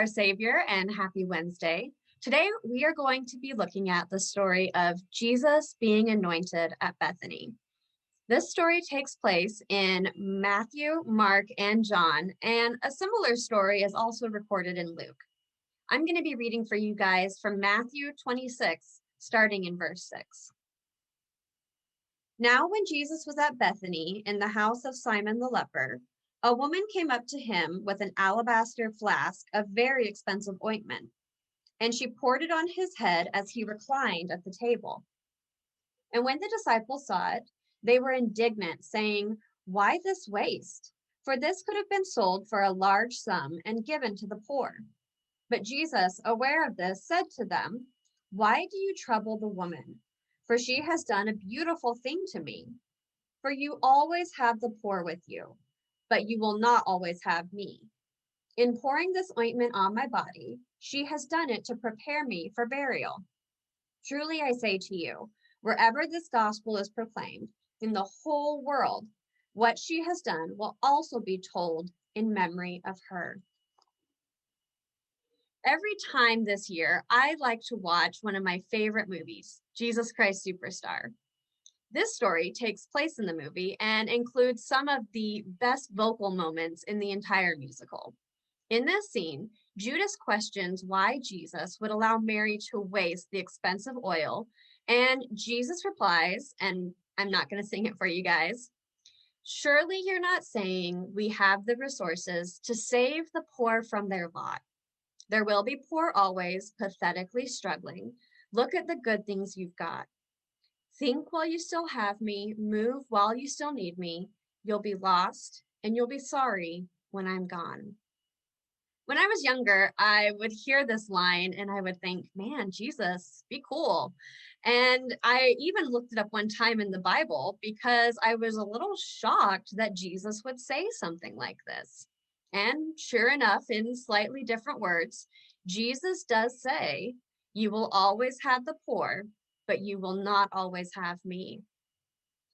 our Savior, and happy Wednesday. Today, we are going to be looking at the story of Jesus being anointed at Bethany. This story takes place in Matthew, Mark, and John, and a similar story is also recorded in Luke. I'm going to be reading for you guys from Matthew 26, starting in verse 6. Now, when Jesus was at Bethany in the house of Simon the leper, a woman came up to him with an alabaster flask of very expensive ointment, and she poured it on his head as he reclined at the table. And when the disciples saw it, they were indignant, saying, "Why this waste? For this could have been sold for a large sum and given to the poor." But Jesus, aware of this, said to them, "Why do you trouble the woman? For she has done a beautiful thing to me. For you always have the poor with you, but you will not always have me. In pouring this ointment on my body, she has done it to prepare me for burial. Truly I say to you, wherever this gospel is proclaimed in the whole world, what she has done will also be told in memory of her." Every time this year, I like to watch one of my favorite movies, Jesus Christ Superstar. This story takes place in the movie and includes some of the best vocal moments in the entire musical. In this scene, Judas questions why Jesus would allow Mary to waste the expensive oil, and Jesus replies, and I'm not going to sing it for you guys, "Surely you're not saying we have the resources to save the poor from their lot. There will be poor always, pathetically struggling. Look at the good things you've got. Think while you still have me, move while you still need me. You'll be lost and you'll be sorry when I'm gone." When I was younger, I would hear this line and I would think, man, Jesus, be cool. And I even looked it up one time in the Bible because I was a little shocked that Jesus would say something like this. And sure enough, in slightly different words, Jesus does say, "You will always have the poor, but you will not always have me."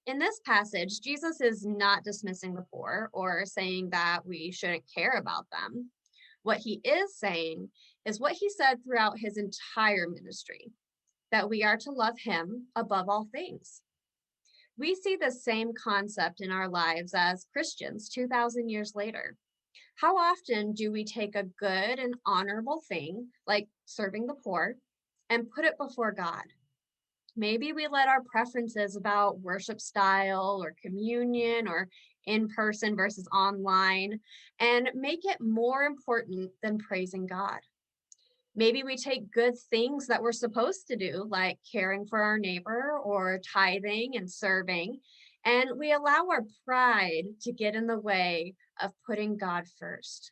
In this passage, Jesus is not dismissing the poor or saying that we shouldn't care about them. What he is saying is what he said throughout his entire ministry, that we are to love him above all things. We see the same concept in our lives as Christians 2,000 years later. How often do we take a good and honorable thing, like serving the poor, and put it before God? Maybe we let our preferences about worship style or communion or in person versus online and make it more important than praising God. Maybe we take good things that we're supposed to do, like caring for our neighbor or tithing and serving, and we allow our pride to get in the way of putting God first.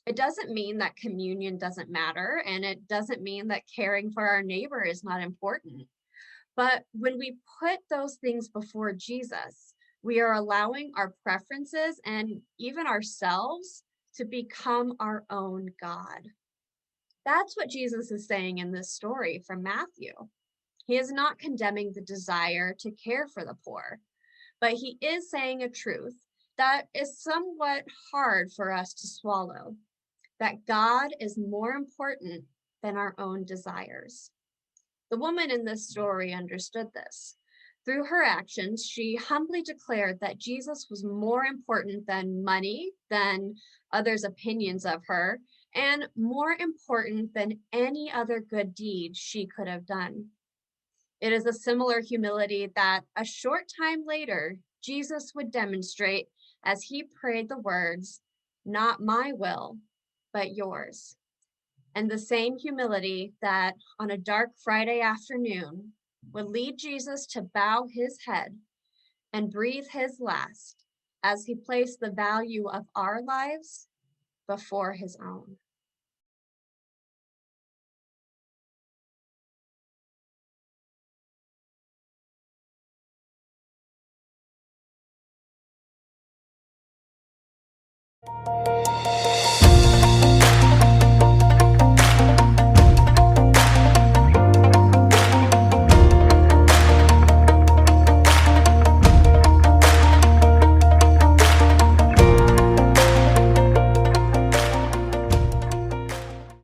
It doesn't mean that communion doesn't matter, and it doesn't mean that caring for our neighbor is not important. But when we put those things before Jesus, we are allowing our preferences and even ourselves to become our own God. That's what Jesus is saying in this story from Matthew. He is not condemning the desire to care for the poor, but he is saying a truth that is somewhat hard for us to swallow, that God is more important than our own desires. The woman in this story understood this. Through her actions, she humbly declared that Jesus was more important than money, than others' opinions of her, and more important than any other good deed she could have done. It is a similar humility that a short time later, Jesus would demonstrate as he prayed the words, "Not my will, but yours." And the same humility that on a dark Friday afternoon would lead Jesus to bow his head and breathe his last as he placed the value of our lives before his own.